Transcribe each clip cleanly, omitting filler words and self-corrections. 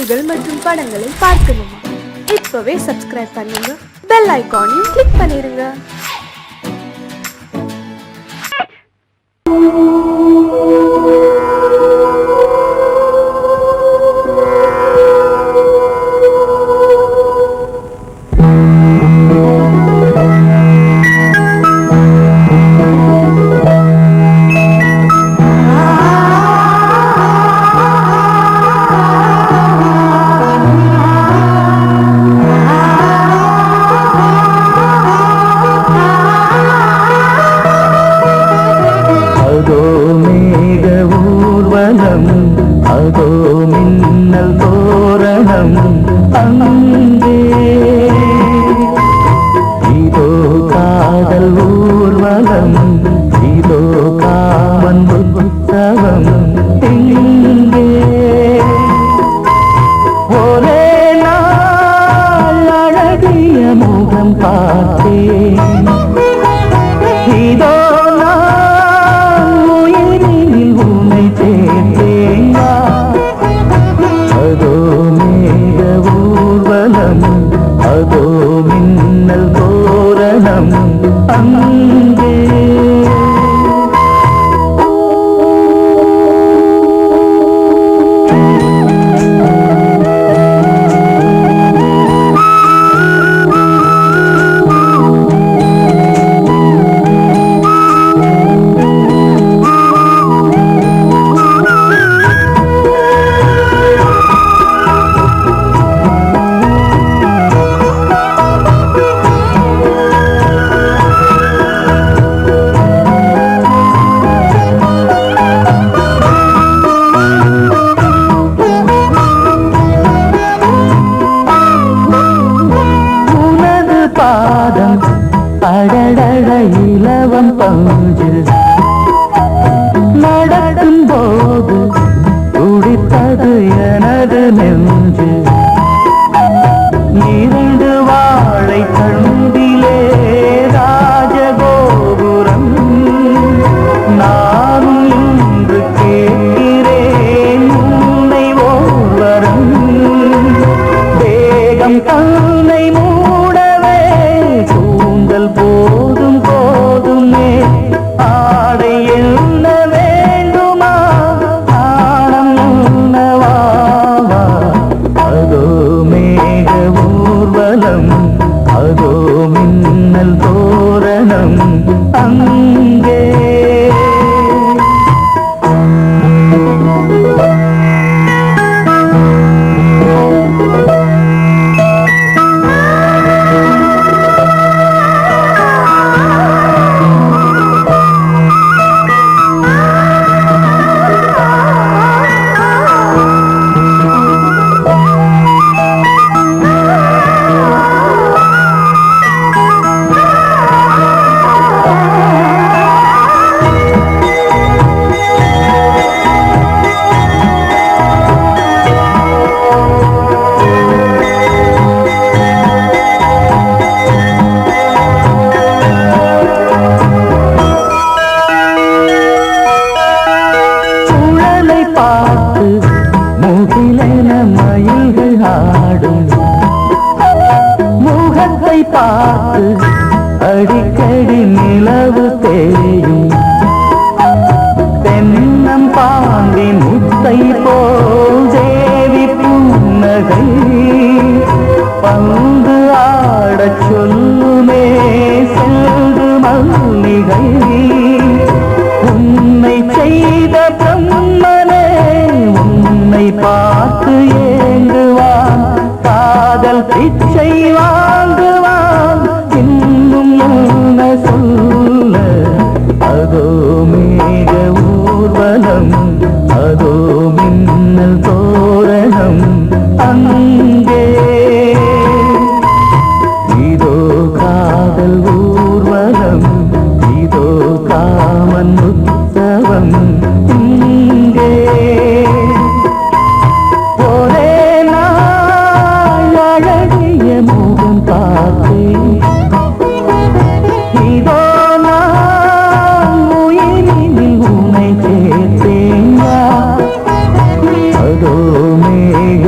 பாடல்கள் மற்றும் படங்களை பார்க்கணுமா? இப்பவே சப்ஸ்கிரைப் பண்ணுங்க, பெல் ஐகானையும் கிளிக் பண்ணிருங்க. அதோ மின்னல் தோரணம் அங்கே, இதோ காதல் ஊர்வலம், இதோ காமன் உற்சவம் இங்கே. ஒரே நாள் அழகிய முகம் பார்த்தேன், இதோ அதோ மின்னல் தோரணம் அங்கே. அடடட இலவம் பஞ்சு நடக்கும் போது துடித்தது எனது நெஞ்சு. இரண்டு வாழை தண்டிலே ராஜகோபுரம், நானும் இன்று கேட்கிறேன் உன்னை ஓர்வரம். வேகம் தன்னை மூடவே கூந்தல் போதும் போதுமே, ஆடை என்ன வேண்டுமா ஆடம் என்னவாவா. அதோ மேக ஊர்வலம், அதோ மின்னல் தோரணம் அங்கே. முகிலென மயில்கள் ஆடும், முகத்தை பார்த்து அடிக்கடி நிலவு தேயும். தென்னம் பாண்டி முத்தை போல் தேவி புன்னகை, பந்து ஆடச் சொல்லுமே செல்து மல்லிகை. உன்னை செய்த பிரம்மனே உன்னை பார்த்து ஏங்குவான், காதல் பிச்சை வாங்குவான், இன்னும் என்ன சொல்ல. அதோ மேக ஊர்வலம், அதோ மின்னல் தோரணம் அங்கே. இதோ காதல் ஊர்வலம், இதோ காமன் உற்சவம் இங்கே. ஒரே நாள் அழகிய முகம் பார்த்தேன், இதோ நான் உயிரினில் உன்னை சேர்த்தேன். அதோ மேக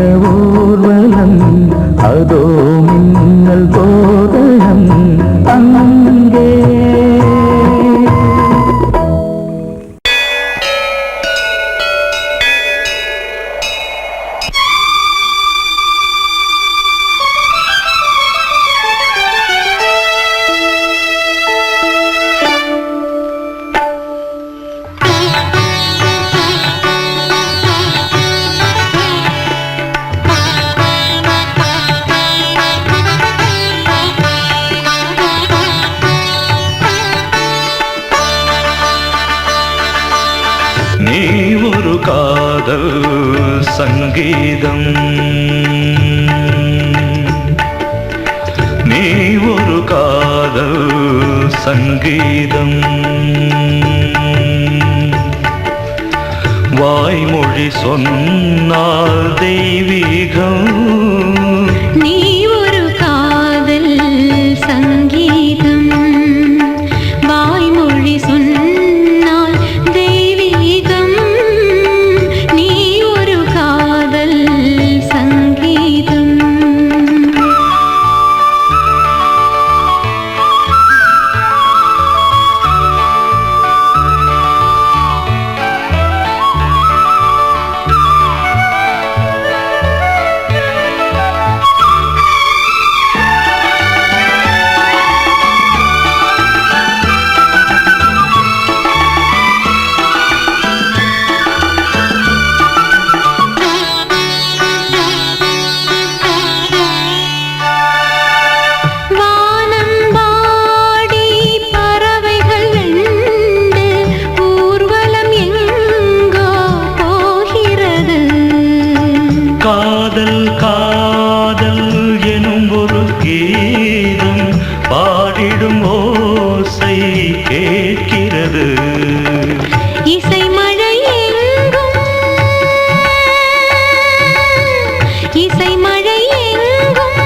சங்கீதம். நீ ஒரு காதல் சங்கீதம். வாய்மொழி சொன்னால் தெய்வீகம். நீ ஒரு காதல் சங்கீதம். வாய்மொழி சொன்னால் தெய்வீகம். நீ ஒரு காதல் சங்கீதம். காதல் காதல் எனும் ஒரு கீதம் பாடிடும் ஓசை கேட்கிறது. இசை மழை எங்கும் இசை மழை எங்கும்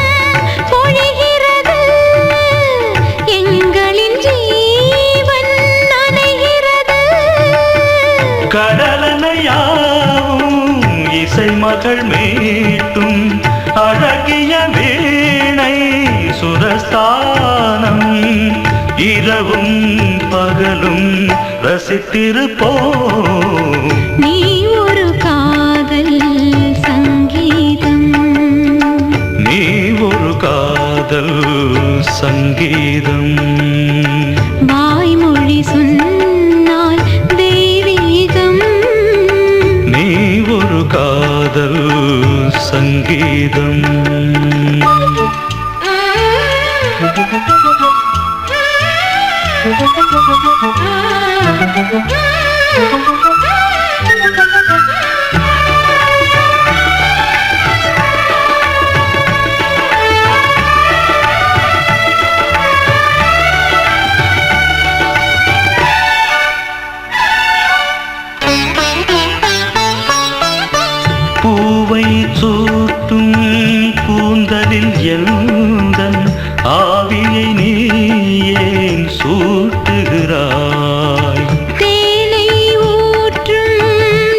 பொழிகிறது. எங்களின் ஜீவன் நனைகிறது. கடலனையாவும் இசை மகள் மீட்டும் அழகிய வீணை சுரஸ்தானம். இரவும் பகலும் ரசித்திருப்போம். நீ ஒரு காதல் சங்கீதம். நீ ஒரு காதல் சங்கீதம். வாய்மொழி சொன்னால் தெய்வீகம். நீ ஒரு காதல் சங்கீதம். பூவை சூட்டும் கூந்தலில் எந்தன் ஆவியை நீ ஏன் சூட்டுகிறாய்? தேனை ஊற்றும்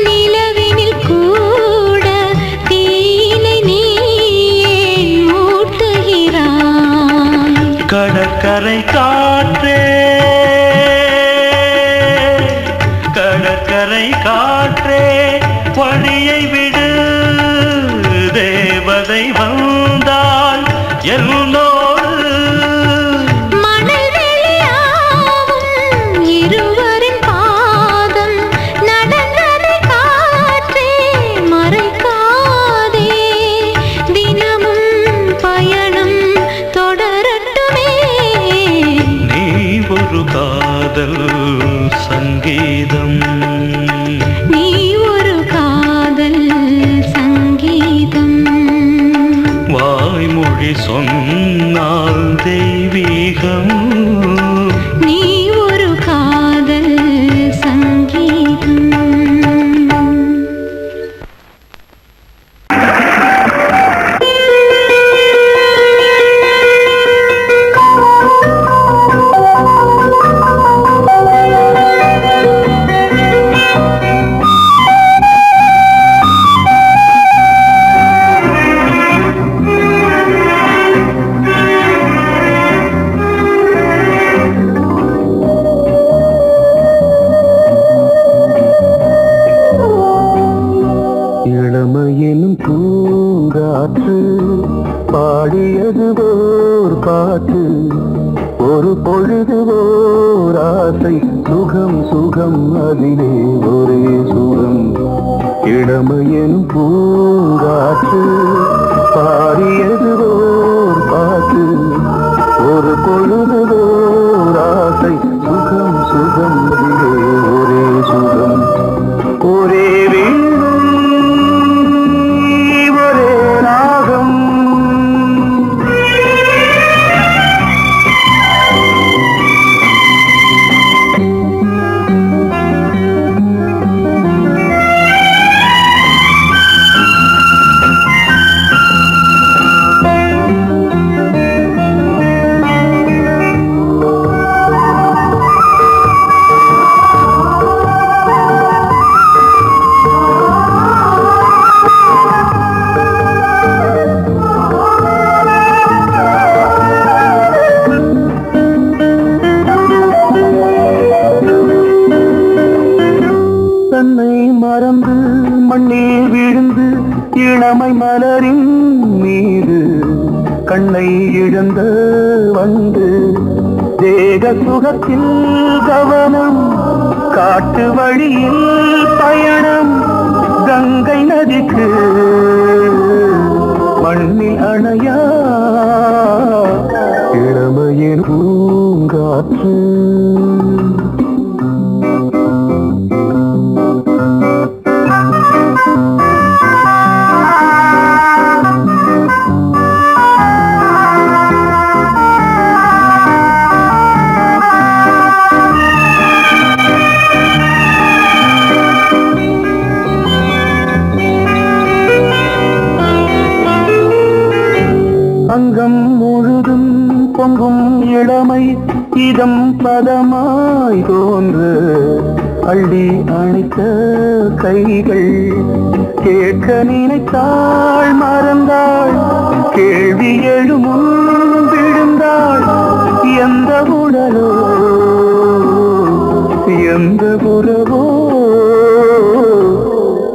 நிலவினில் கூட தீனை நீ ஏன் மூட்டுகிறாய்? கடற்கரை காற்றே கடற்கரை காற்றே பணியை விடு. தேவதை வந்தால் என்னோடு மணல் வெளியாகும் இருவரின் பாதம் நடந்ததை காற்றே மறைக்காதே. தினமும் பயணம் தொடரட்டுமே. நீ ஒரு காதல் சங்கீதம். நீ ஒரு காதல் சங்கீதம். வாய்மொழி சொன்னால் தெய்வீகம். நீ ஒரு காதல் சங்கீதம். இளமையினும் பூங்காற்று பாடியது ஓர் பாட்டு. ஒரு பொழுது ஓர் ஆசை சுகம் சுகம் அதிலே ஒரே சுகம். இளமையினும் பூங்காற்று பாடியது ஓர் பாட்டு. ஒரு பொழுது ஓர் ஆசை சுகம் சுகம் அதிலே ஒரே சுகம். ஒரே வீடும் தாய் மலரின் மீது கண்ணை இழந்த வந்து தேக சுகத்தில் கவனம் காட்டு வழியில் பயணம் கங்கை நதிக்கு மண்ணில் அணையா இளமையின் பூங்காற்று அங்கம் முழுதும் பொங்கும் இளமை இதம் பதமாய் தோன்று அள்ளி அணைத்த கைகள் கேட்க நினைத்தாள் மறந்தாள் கேள்வி எழுமுன் விழுந்தாள் எந்த உடலோ எந்த உறவோ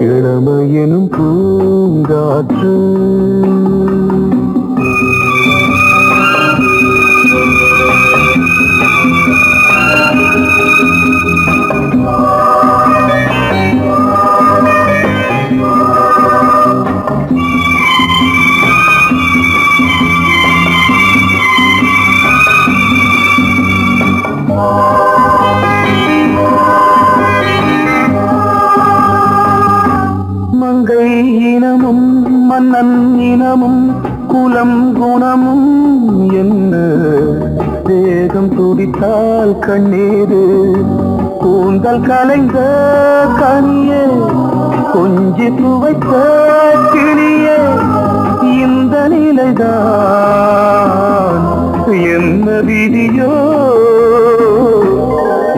இளமையெனும் பூங்காற்று மங்கை இனமும் மன்னன் இனமும் குலம் குணமும் என்ன தேகம் துடித்தால் கண்ணீரு கூந்தல் கலைந்த கனியே கொஞ்சி துவைத்த கிளியே இந்த நிலைதான் என்ன விதியோ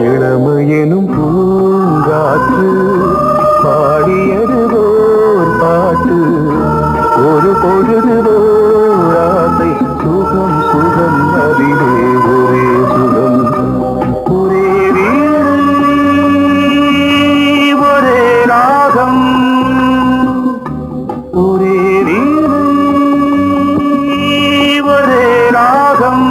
இளமையெனும் பூங்காற்று பாடியதுவோர் பாட்டு ஒரு பொழுதுவோர் ஆசை சுகம் சுகம் அதிலே ஒரே சுகம் ஒரே வீணை ஒரே ராகம் ஒரே வீணை ஒரே ராகம்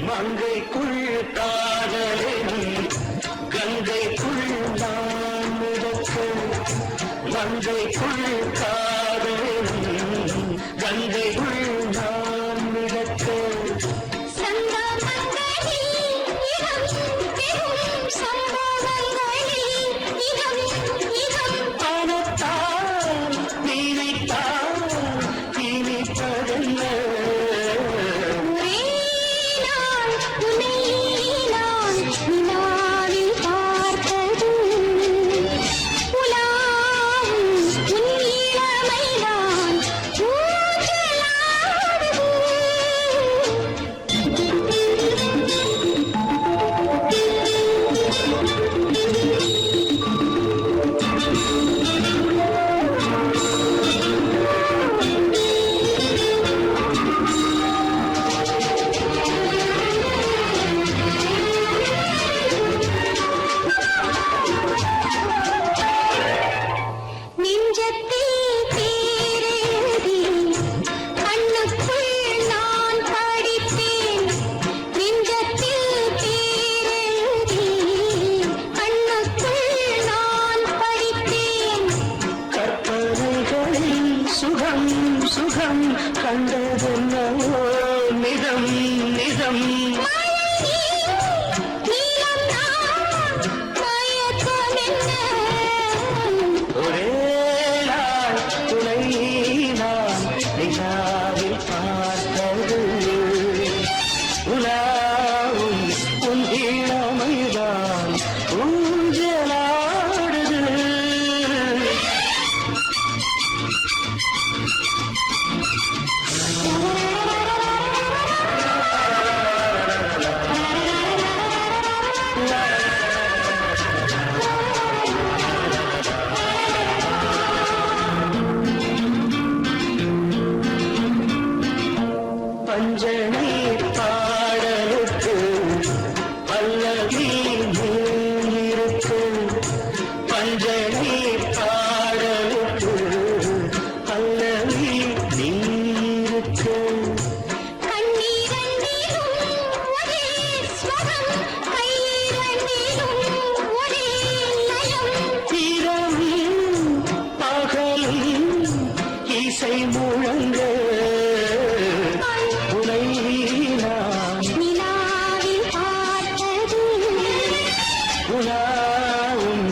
மங்கைக்குள் காதலின் கங்கைக்குள் நான் மிதக்க மங்கைக்குள் காதலின் கங்கைக்குள் நான் மிதக்க பணத்தால் நினைத்தால் இனிப்பதென்ன பஞ்சனை பாடலுக்கு பல்லவி இருக்கும் பஞ்சனை பாடலுக்கு பல்லவி நீருக்கும் இரவும் பகலும் இசை முழங்க உனை நான் உலாவும்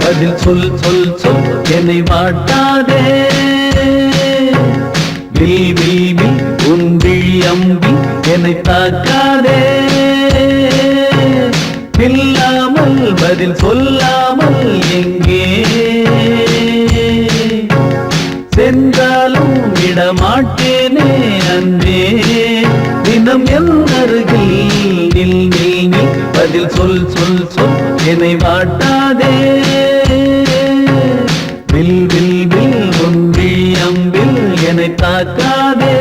பதில் சொல் சொல் சொல் என்னை வாட்டாதே வில் வில் வில் உன் விழி அம்பி என்னை தாக்காதே இல்லாமல் பதில் சொல்லாமல் எங்கே சென்றாலும் விடமாட்டேனே அன்றே தினம் என் அருகில் நில் நில் நில் பதில் சொல் சொல் சொல் என்னை வாட்டாதே வில் வில் வில் ஒன்றி அம்பில் என்னை தாக்காதே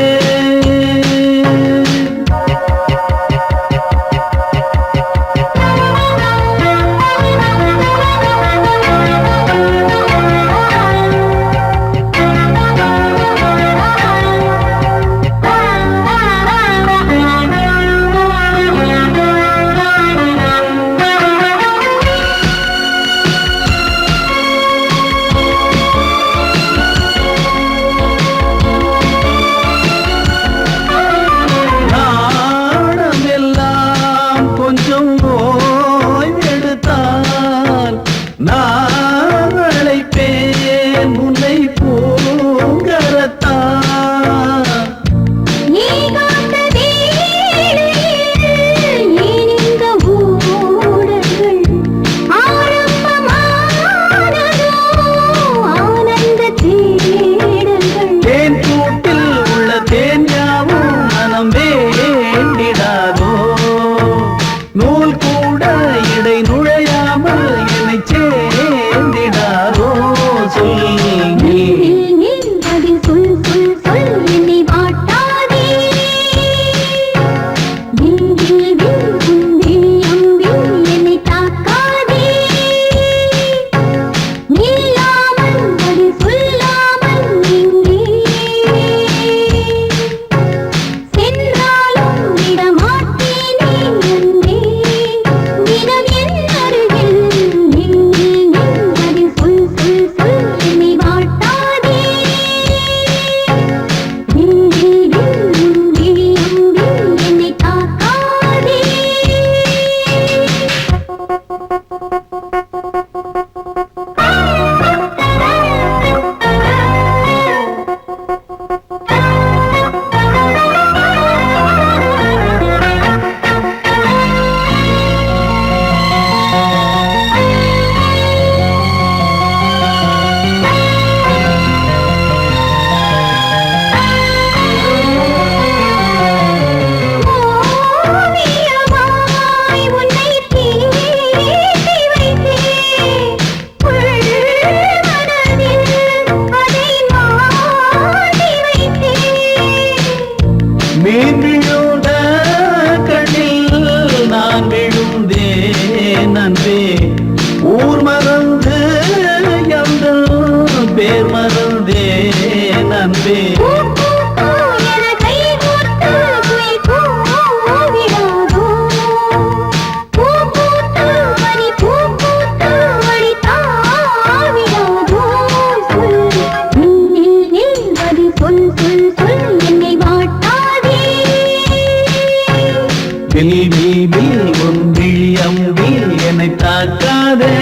வில் என்னை தாக்காதே.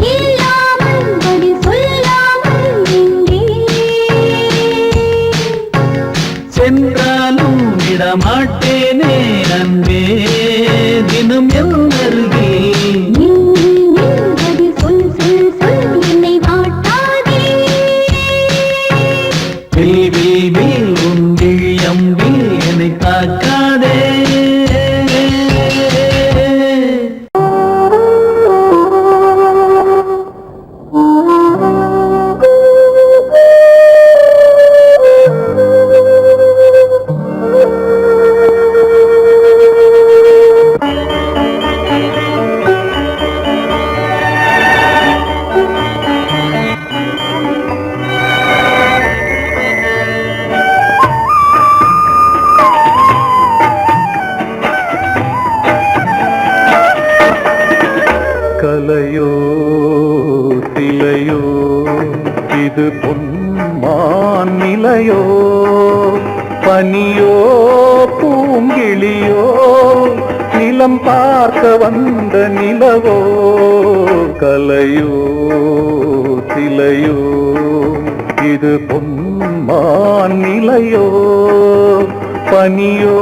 நில்லாமல் பதில் சொல்லாமல் எங்கே சென்றாலும் விடமாட்டேனே அன்பே தினம் என் அருகில். பதில் சொல் சொல் சொல் என்னை வாட்டாதே. வில் வில் வில் உன் விழியம்பில் என்னை தாக்காதே. கலையோ சிலையோ இது பொன்மான் நிலையோ, பனியோ பூங்கிளியோ நிலம் பார்க்க வந்த நிலவோ. கலையோ சிலையோ இது பொன்மான் நிலையோ, பனியோ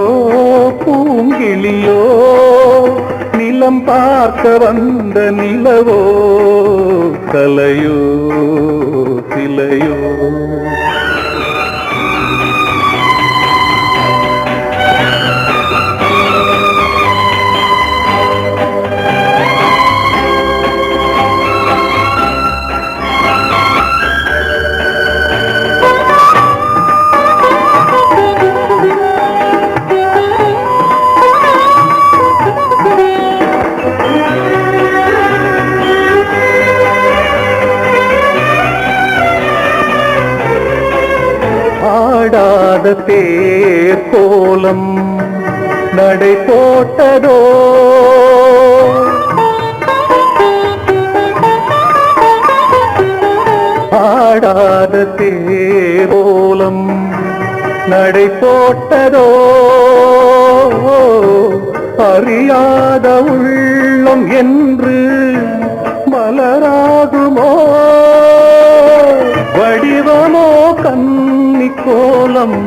பூங்கிளியோ நிலம் பார்க்க வந்த நிலவோ. கலையோ சிலையோ ஆடாத தேர் கோலம் நடை போட்டதோ, ஆடாத தேர் கோலம் நடை போட்டதோ. அறியாத உள்ளம் என்று மலராகுமோ, வடிவமோ கன்னி கோலம்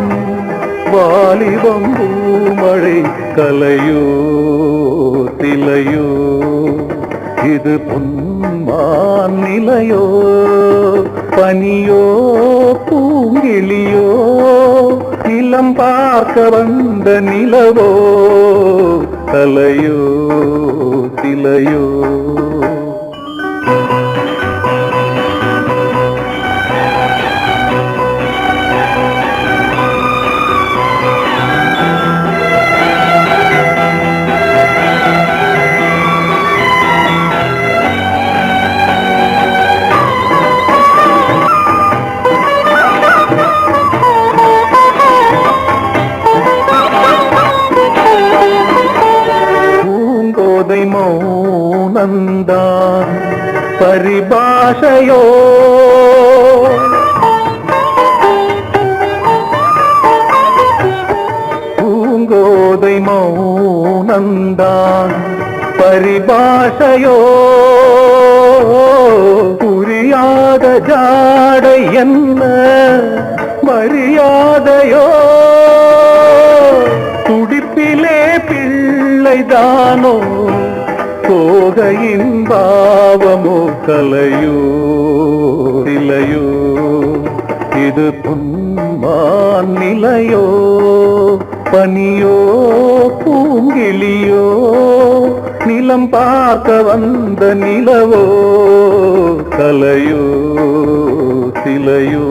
வாலிபம் பூமழை. கலையோ சிலையோ இது பொன்மான் நிலையோ, பனியோ பூங்கிளியோ நிலம் பார்க்க வந்த நிலவோ. கலையோ சிலையோ பூங்கோதை மௌனந்தான் பரிபாஷையோ, பூங்கோதை மௌனந்தான் பரிபாஷையோ. புரியாத ஜாடை என்ன மரியாதையோ, துடிப்பிலே பிள்ளைதானோ தோகையின் பாவமோ. கலையோ சிலையோ இது பொன்மான் நிலையோ, பனியோ பூங்கிளியோ நிலம் பார்க்க வந்த நிலவோ. கலையோ சிலையோ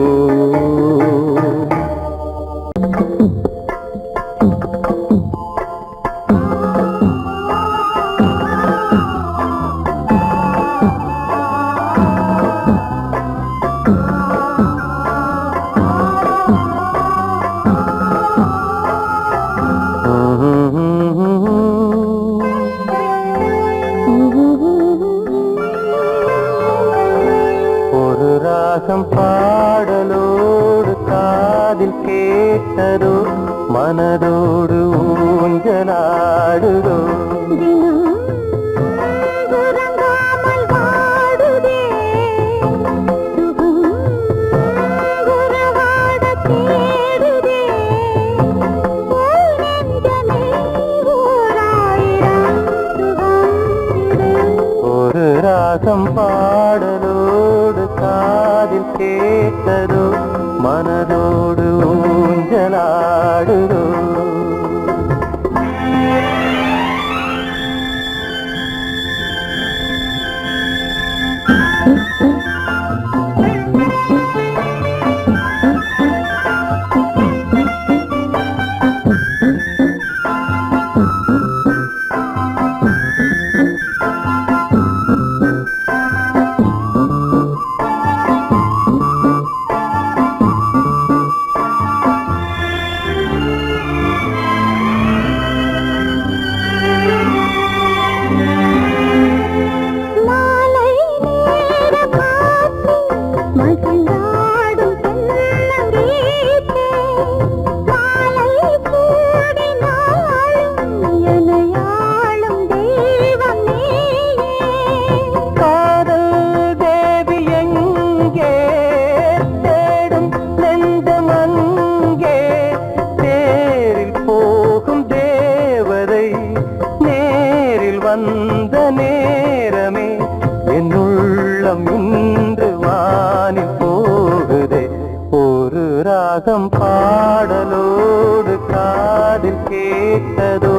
ராகம் பாடலோடு காதில் கேட்டதோ, மனதோடு ஊஞ்சலாடுதோ. ராகம் பாடலோடு காதில் கேட்டதோ மனதோடு ஊஞ்சலாடுதோ வந்த நேரமே என்னுள்ளம் இன்று வானில் போகுதே ஒரு ராகம் பாடலோடு காதில் கேட்டதோ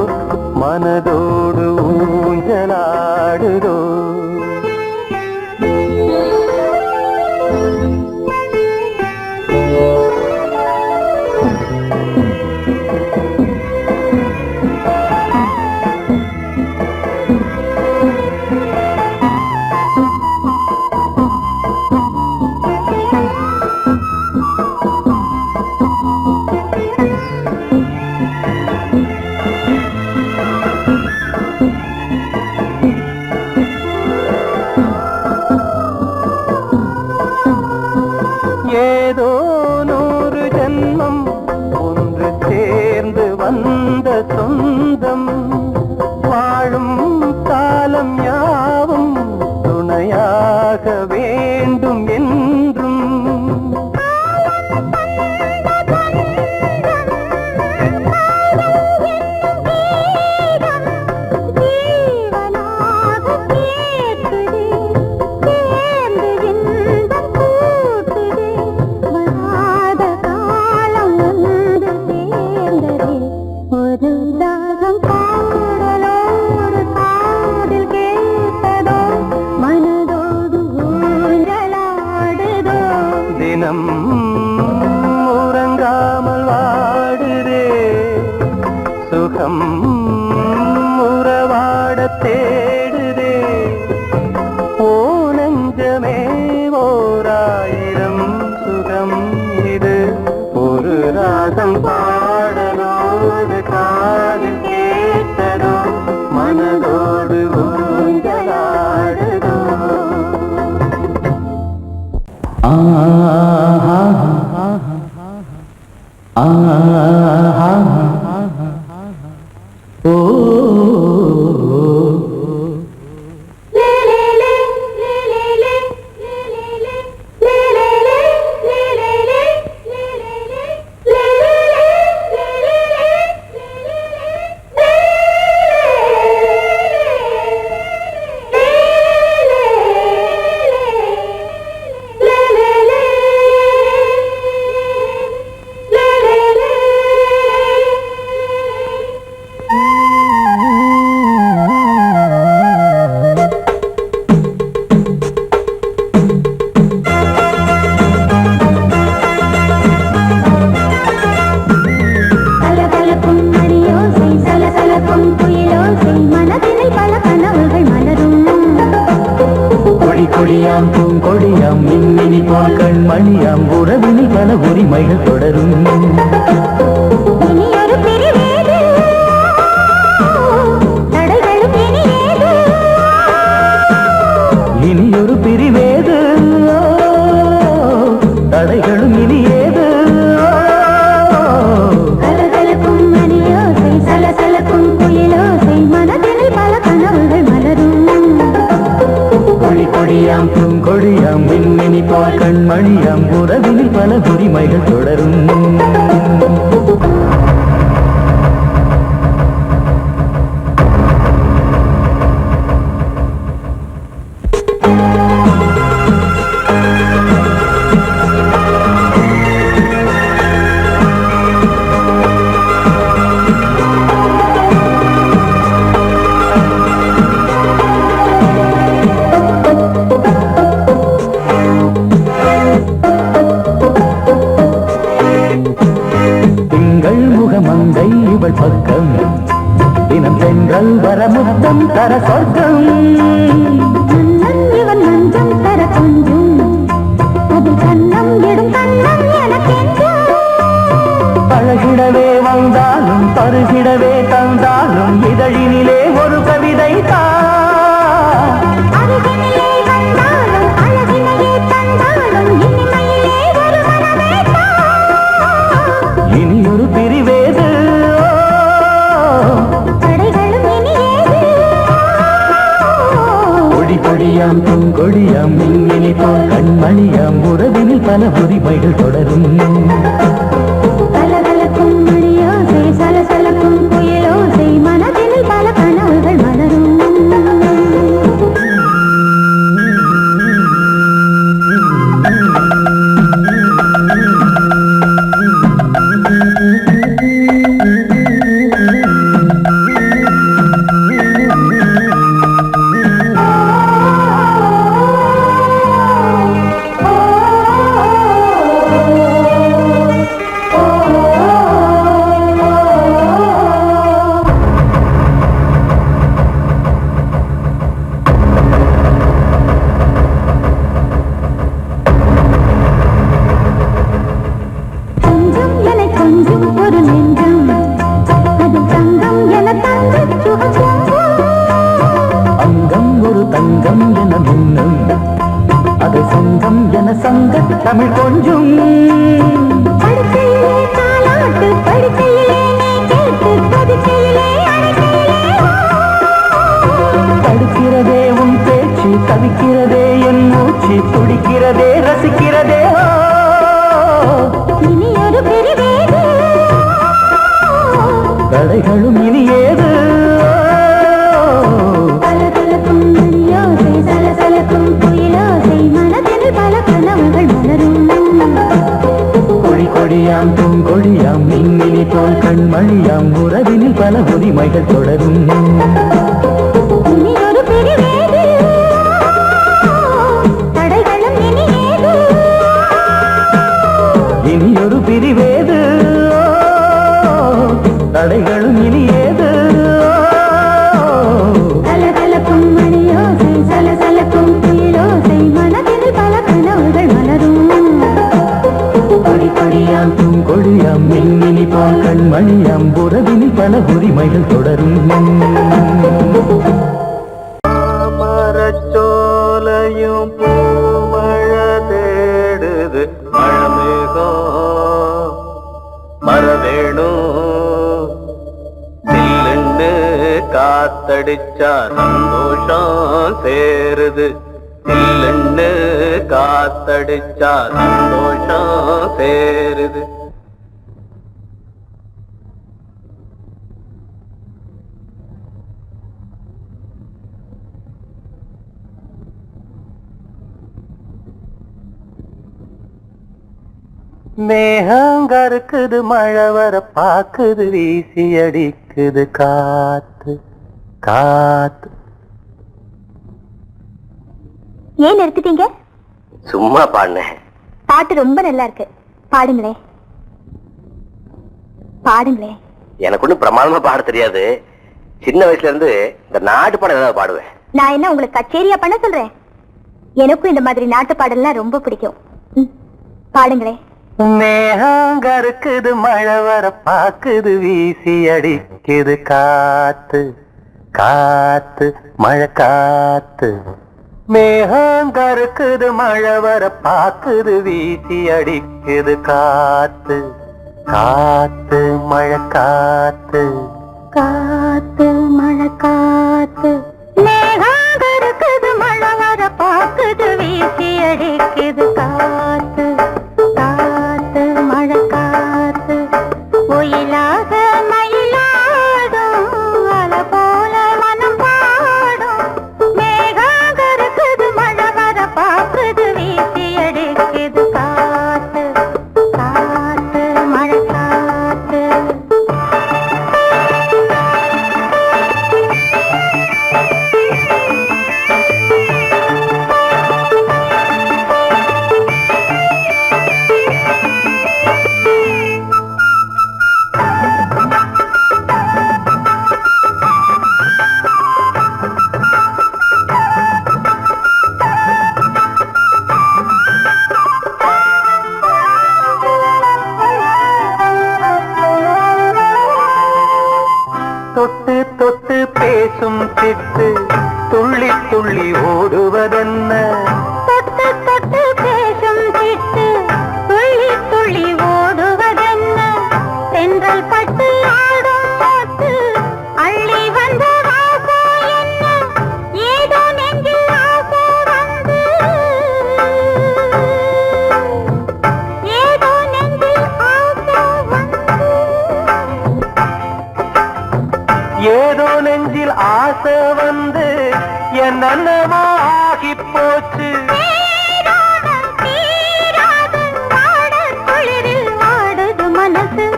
மனதோடு ஊஞ்சலாடுதோ ஏதோ 100 ஜென்மம் ஒன்று சேர்ந்து வந்த சொந்தம் வாழும் காலம் யாவும் துணையாக வேண்டும் என்றும் தினம் உறங்காமல் வாடுதே சுகம் உறவாட தேடுதே ஓ நெஞ்சமே ஓராயிரம் சுகம் இது ஒரு ராகம் பாடலோடு காதில் கேட்டதோ மனதோடு ஊஞ்சலாடுதோ கொடியாம் பூங்கொடியாம் மின்மினி போல் கண்மணியாம் உறவினில் பல உரிமைகள் தொடரும் இனியொரு பிரிவேது தடைகளும் இனியேது சலசலக்கும் குயிலோசை மனதில் பல கனவுகள் மலரும் கொடியாம் பூங்கொடியாம் மின்மினி போல் கண்மணியாம் உறவினில் பல உரிமைகள் தொடரும் சொந்தம் தர சொர்க்கம். மன்னன் இவன் மஞ்சம் தர கொஞ்சம் அதில் கண்ணம் இடும் கண்ணம் எனக்கென்றும். பழகிடவே வந்தாலும் பருகிடவே தந்தாலும் இதழினிலே ஒரு கவிதை தான். அருகினிலே வந்தாலும் அழகினையே தந்தாலும் இனிமையிலே ஒரு மனமே தான். இனியொரு பிரிவேது தடைகளும் இனியேது. கொடி கொடியாம் பூங்கொடியாம் மின்மினி போல் கண்மணியாம் உறவினில் பல உரிமைகள் தொடரும். கலகலக்கும் மணியோசை சலசலக்கும் புயலோசை மனதில் பல கனவுகள் மலரும். கொஞ்சம் என கொஞ்சம் ஒரு நெஞ்சம் அது தங்கம் என தங்க சுகம். அங்கம் ஒரு தங்கம் என மின்னும் அது சங்கம் என சங்க தமிழ் கொஞ்சும். படுக்கையிலே தாலாட்டு படுக்கையிலே நீ கேட்டு படுக்கையிலே அழைக்கையிலே தடுக்கிறதே உன் பேச்சு தவிக்கிறதே என் மூச்சு துடிக்கிறதே ரசிக்கிறதே. இனி ஒரு பிரிவேது. தடைகளும் இனி ஏது. கலகலக்கும் மணியோசை சலசலக்கும் புயலோசை மனதில் பல கனவுகள் மலரும். கொடி கொடியாம் பூங்கொடியாம் மின்மினி போல் கண்மணியாம் உறவினில் பல உரிமைகள் தொடரும். இனி ஒரு பிரிவேது. தடைகளும் இனியேது. இனியொரு பிரிவேது தடைகளும் இனி ஏது. கலகலக்கும் மணியோசை சலசலக்கும் புயலோசை மனதில் பல கனவுகள் மலரும். கொடி கொடியாம் பூங்கொடியாம் மின்மினி போல் கண்மணியாம் உறவினில் பல உரிமைகள் தொடரும். மரச்சோலையும் பூமழை தேடுது மழமேகம் மரவேணும் சில்லுன்னு காத்தடிச்சா சந்தோஷம் சேருது. சில்லுன்னு காத்தடிச்சா சந்தோஷம் சேருது. மேகங்கருக்குது மழை வர பாக்குது வீசி அடிக்குது காத்து காத்து. ஏன் நிறுத்திட்டீங்க? சும்மா பாடினேன். பாட்டு ரொம்ப நல்லா இருக்கு. பாடுங்களே பாடுங்களே. எனக்கு ஒன்றும் பிரமாதமா பாட தெரியாது. சின்ன வயசுல இருந்து இந்த நாட்டு பாடம் ஏதாவது பாடுவேன். நான் என்ன உங்களுக்கு கச்சேரியா பண்ண சொல்றேன்? எனக்கும் இந்த மாதிரி நாட்டு பாடல்லாம் ரொம்ப பிடிக்கும். பாடுங்களே. மேகங்கருக்குது மழை வர பாக்குது வீசி அடிக்குது காத்து காத்து மழை காத்து. மேகங்கருக்குது மழை வர பாக்குது வீசி அடிக்குது காத்து காத்து மழை காத்து காத்து மழை காத்து. மேகங்கருக்குது மழை வர பாக்குது வீசி அடிக்குது காத்து காத்து மழை காத்து. ஒயிலாக மயிலாடும் அலை போல மனம் பாடும். மேகங்கருக்குது மழை வர பாக்குது வீசி அடிக்குது காத்து காத்து மழை காத்து. என்னென்னமோ ஆகி போச்சு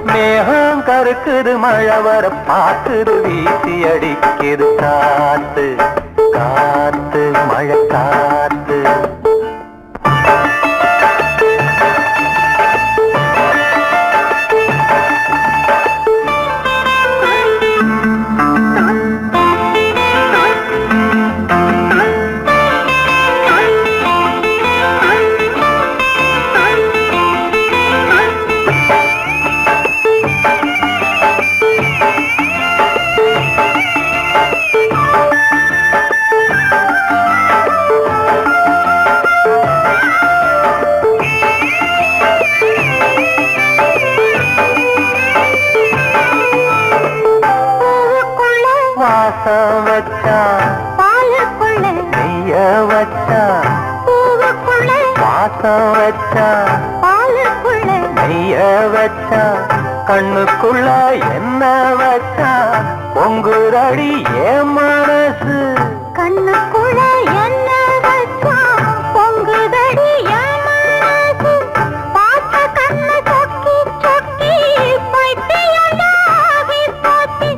மேகம் கருக்குது மழை வர பாக்குது வீசி அடிக்குது காத்து காத்து மழை காத்து வாசம் வச்சா பாலுக்குள்ள நெய்ய வச்சா வாசம் வச்சா பாலுக்குள்ள நெய்ய வச்சா கண்ணுக்குள்ள என்ன வச்சா பொங்குரடி ஏன் மனசு கண்ணுக்குள்ள என்ன வச்சா பொங்குதடி என் மனசு பார்த்த கண்ணு சொக்கி சொக்கி பைத்தியமாகி போச்சு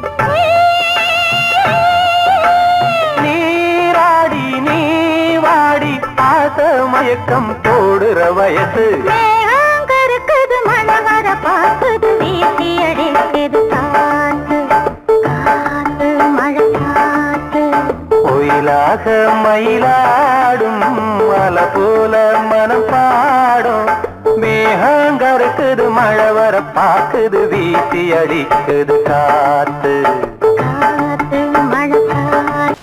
நீராடி நீ வாடி ஆச மயக்கம் போடுற வயசு மேகங்கருக்குது மழை வர பார்க்குது வீசி அடிக்குது காத்து காத்து மழை காத்து ஒயிலாக மயிலாடும் மலை போல மனம் பாடும் மேகங்கருக்குது மழை வர பாக்குது வீசி அடிக்குது காத்து காத்து மழை காத்து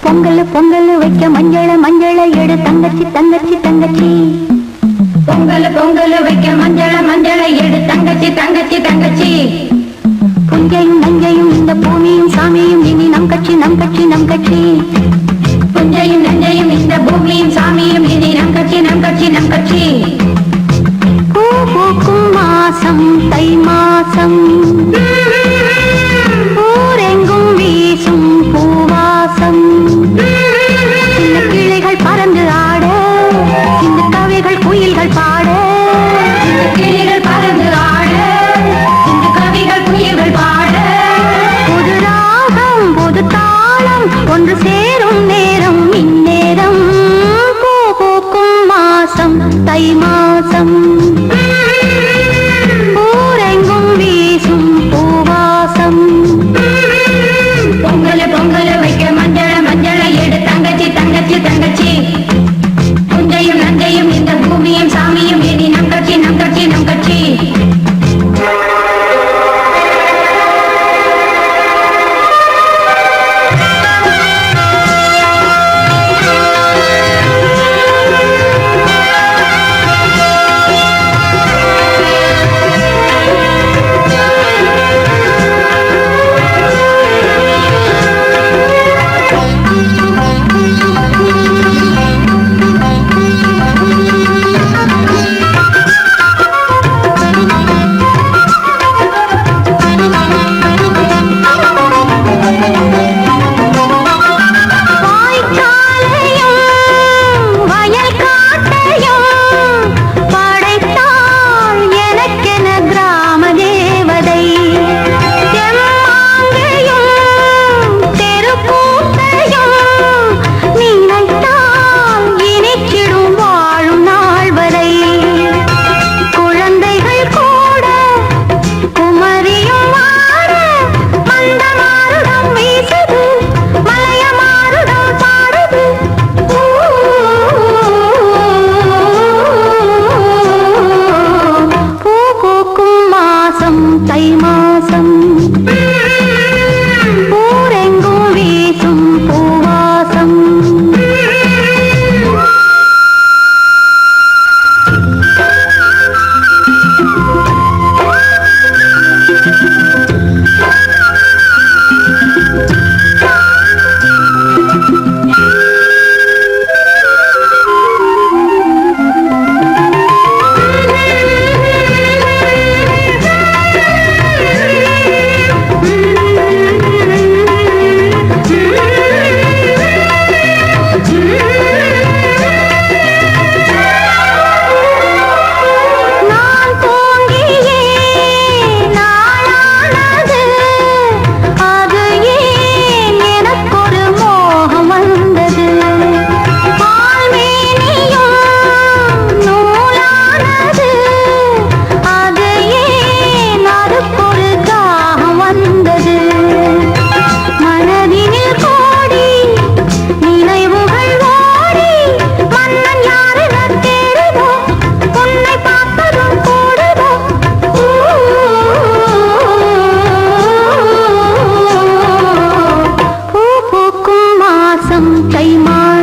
பொங்கல் பொங்கல் வைக்க மஞ்சள மஞ்சள எடு தங்கச்சி தங்கச்சி தங்கச்சி பொங்கல் பொங்கல் வைக்க மஞ்சள மஞ்சள எடு தங்கச்சி தங்கச்சி தங்கச்சி புஞ்சையும் நஞ்சையும் இந்த பூமியும் சாமியும் இனி நம் கட்சி நம் கட்சி நம் கட்சி புஞ்சையும் நஞ்சையும் இந்த பூமியும் சாமியும் இனி நம் கட்சி நம் கட்சி நம் கட்சி பூ பூக்கும் மாசம் தை மாசம் ஊரெங்கும் வீசும் பூவாசம் சின்ன கிளைகள் பறந்து ஆட சின்ன கவிகள் குயில்கள் பாட சின்ன கிளைகள் பறந்து ஆட சின்ன கவிகள் குயில்கள் பாட புது ராகம் புது தாளம் ஒன்று சேரும் நேரம் இந்நேரம் பூ பூக்கும் மாசம் தை மாசம்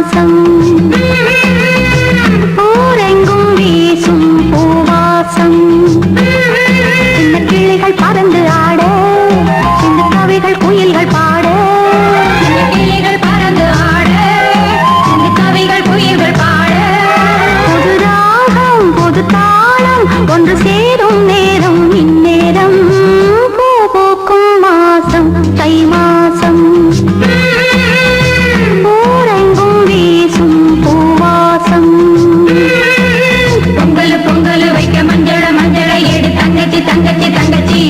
மாசம் ஊரெங்கும் வீசும் பூவாசம் சின்ன கிளிகள் பறந்து ஆட சின்ன கவிகள் குயில்கள் பாட சின்ன கிளிகள் பறந்து ஆட சின்ன கவிகள் குயில்கள் பாட புது ராகம் புது தாளம் ஒன்று சேரும் நேரம் இந்நேரம் பூ பூக்கும் மாசம் தை மாசம் ஊரெங்கும் வீசும் பூவாசம் பொங்கல் பொங்கல் வைக்க மஞ்சளை எடு தங்கச்சி தங்கச்சி தங்கச்சி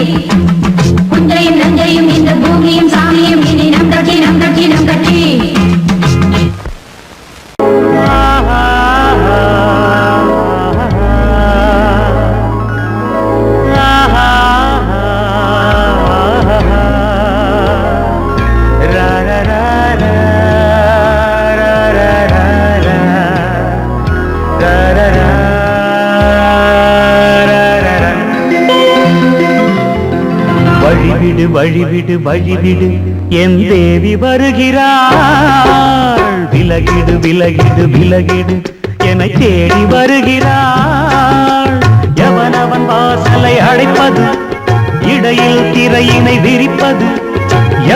குஞ்சையும் நஞ்சையும் இந்த பூமியும் சாமியும் இனி நம் கட்சி நம் கட்சி நம் கட்சி வழிவிடு வழிவிடு வழிவிடு என் தேவி வருகிறாள் விலகிடு விலகிடு விலகிடு என்னை தேடி வருகிறாள் எவனவன் வாசலை அடைப்பது இடையில் திரையினை விரிப்பது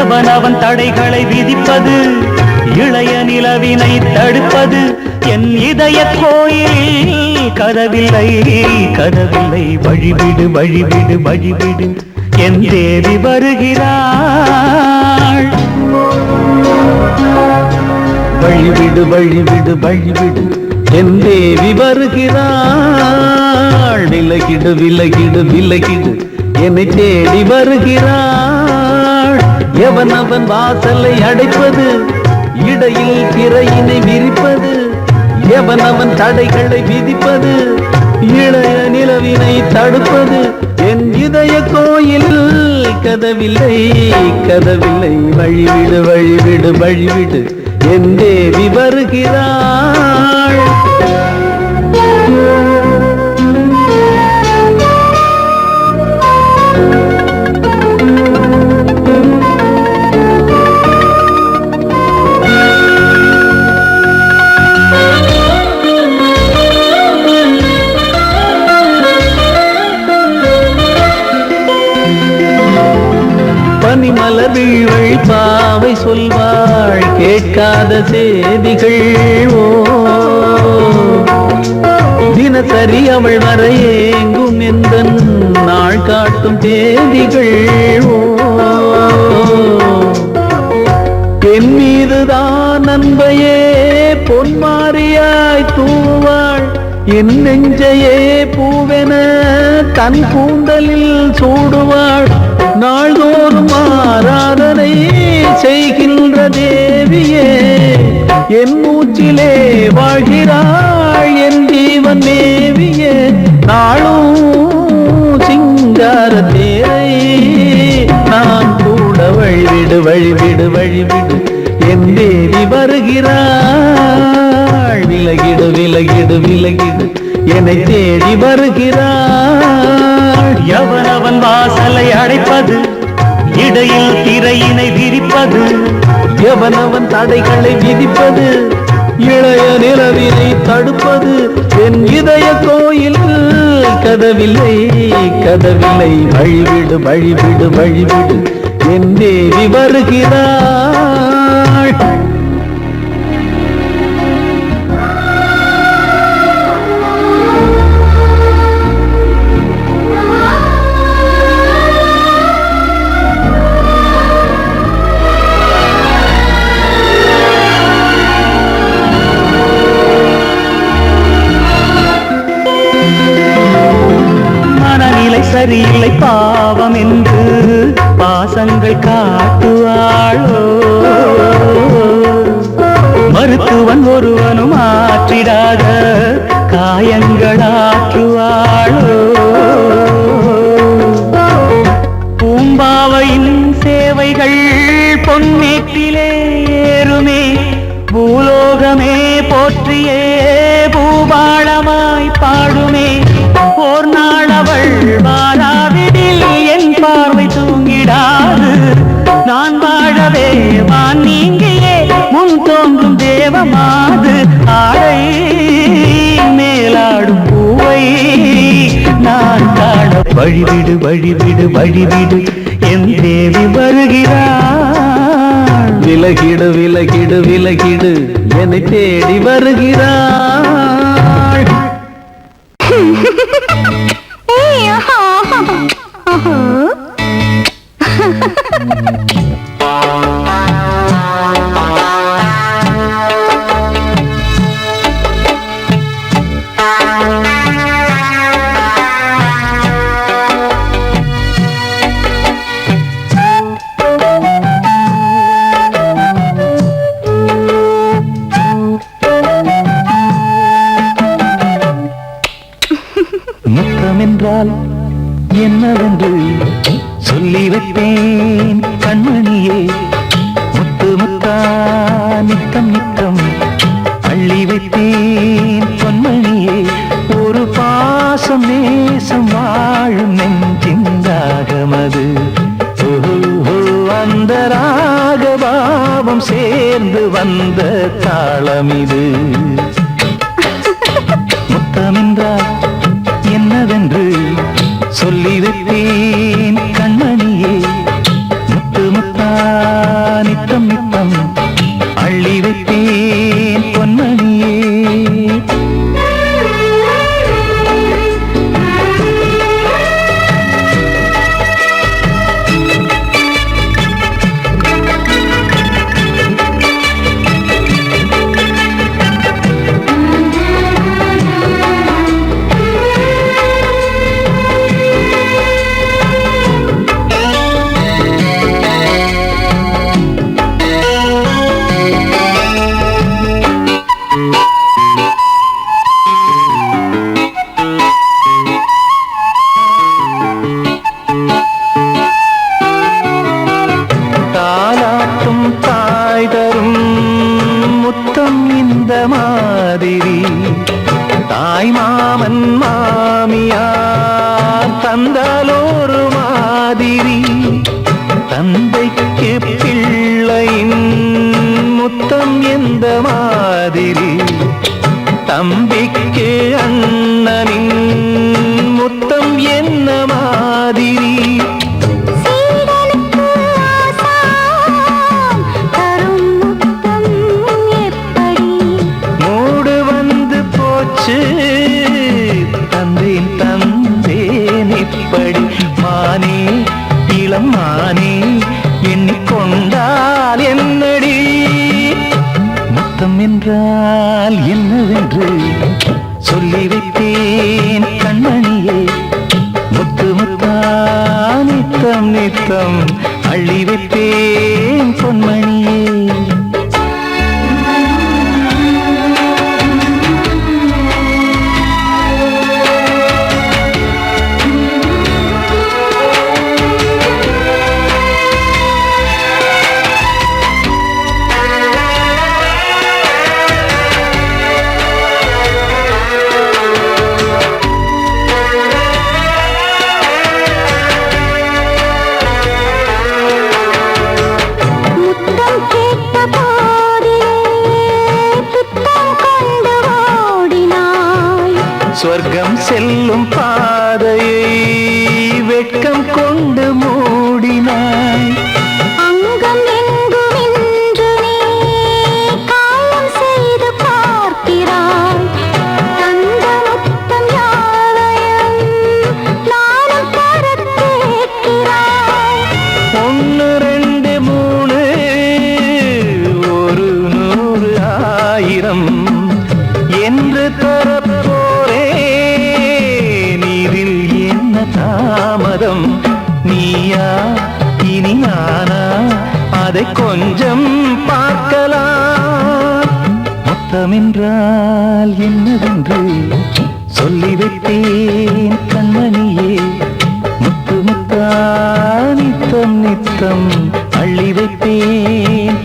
எவனவன் தடைகளை விதிப்பது இளைய நிலவினை தடுப்பது என் இதய கோயிலில் கதவில்லை கதவில்லை வழிவிடு வழிவிடு வழிவிடு என் தேவி வருகிறாள் வழிவிடு வழிவிடு வழிவிடு என் தேவி வருகிறாள் விலகிடு விலகிடு விலகிடு என்னை தேடி வருகிறாள் எவன் அவன் வாசலை அடைப்பது இடையில் திரையினை விரிப்பது எவன் அவன் தடைகளை விதிப்பது இளைய நிலவினை தடுப்பது என் இதய கோயில் கதவில்லை கதவில்லை வழிவிடு வழிவிடு வழிவிடு என் தேவி வருகிறாள் பனிமலர் வீழ்வழி பாவை சொல்வாள் கேட்காத செய்திகள் ஓ தினசரி அவள் வர ஏங்கும் எந்த நாள் காட்டும் தேதிகள் ஓ என் மீதுதான் அன்பையே பொன்மாரியாய் தூவாள் என் நெஞ்சையே பூவென தன் கூந்தலில் சூடுவாள் நாள்தோறும் ஆராதனை செய்கின்ற தேவியே என் மூச்சிலே வாழ்கிறாள் என் ஜீவன் தேவியே நாளும் சிங்கார தேரை நான் கூட வழிவிடு வழிவிடு வழிவிடு என் தேவி வருகிறாள் விலகிடு விலகிடு விலகிடு என்னை தேடி வருகிறாள் எவனவன் வாசலை அடைப்பது இடையில் திரையினை விரிப்பது எவனவன் தடைகளை விதிப்பது இளைய நிலவினை தடுப்பது என் இதய கோயில் கதவில்லை கதவில்லை வழிவிடு வழிவிடு வழிவிடு என் தேவி வருகிறாள் சரியில்லை பாவம் என்று பாசங்கள் காட்டுவாளோ மருத்துவன் ஒருவனும் ஆற்றிடாத காயங்களாற்றுவாளோ பூம்பாவையின் சேவைகள் பொன்னேற்றிலே ஏறுமே பூலோகமே போற்றியே பூபாளமாய் பாடுமே ஓர் நாள் அவள் வாராவிடில் என் பார்வை தூங்கிடாது நான் வாழவே வான் நீங்கியே முன் தோன்றும் தேவ தேவமாது ஆடை மேலாடும் பூவை நான் காண வழிவிடு வழிவிடு வழிவிடு என் தேவி வருகிறாள். விலகிடு விலகிடு விலகிடு என்னை தேடி வருகிறாள். முத்தமென்றால் என்னவென்று சொல்லி வைப்பேன் கண்மணியே. முத்து முத்தா நித்தம் நித்தம் அள்ளி வைப்பேன் பொன்மணியே. ஒரு பாசம் நேசம் வாழும் நெஞ்சிந்தாகமது. அந்த ராகபாவம் சேர்ந்து வந்த தாளமிது. முத்தமென்றால் என்னவென்று சொல்லி வைப்பேன் கண்மணியே. முத்து முத்தா நித்தம் நித்தம் அள்ளி வைப்பேன் பொன்மணியே. தாலாட்டும் தாய் தரும் முத்தம் இந்த மாதிரி தாய் மாமன் மாமியார் தந்தாலோரு மாதிரி. தந்தைக்கு பிள்ளையின் முத்தம் எந்த மாதிரி தம்பிக்கு அண்ணனின் முத்தம் என்ன மாதிரி. மூடு வந்து போச்சு தந்தேன் தந்தேன் இப்படி. மானே இளம் மானே எண்ணிக்கொண்டால் என்னடி. முத்தம் என்றால் என்னவென்று சொல்லி வைத்தேன் கண்மணியே. முத்து முத்தா நித்தம் நித்தம் அள்ளி வைத்தேன் பொன்மணியே. சொர்க்கம் செல்லும் பாதையை வெட்கம் கொண்டு மூடினாய். அங்கம் எங்கும் இன்று நீ காயம் செய்து பார்க்கிறாய். தந்த முத்தம் யாவையும் நானும் தர கேட்கிறாய். 1 2 3 ஒரு 100 1000 என்று தரப்போரே. நீரில் என்ன தாமதம் நீயா இனி நானா அதை கொஞ்சம் பார்க்கலாம். முத்தமென்றால் என்னவென்று சொல்லி வைத்தேன் கண்மணியே. முத்து முத்தா நித்தம் நித்தம் அள்ளி வைத்தேன்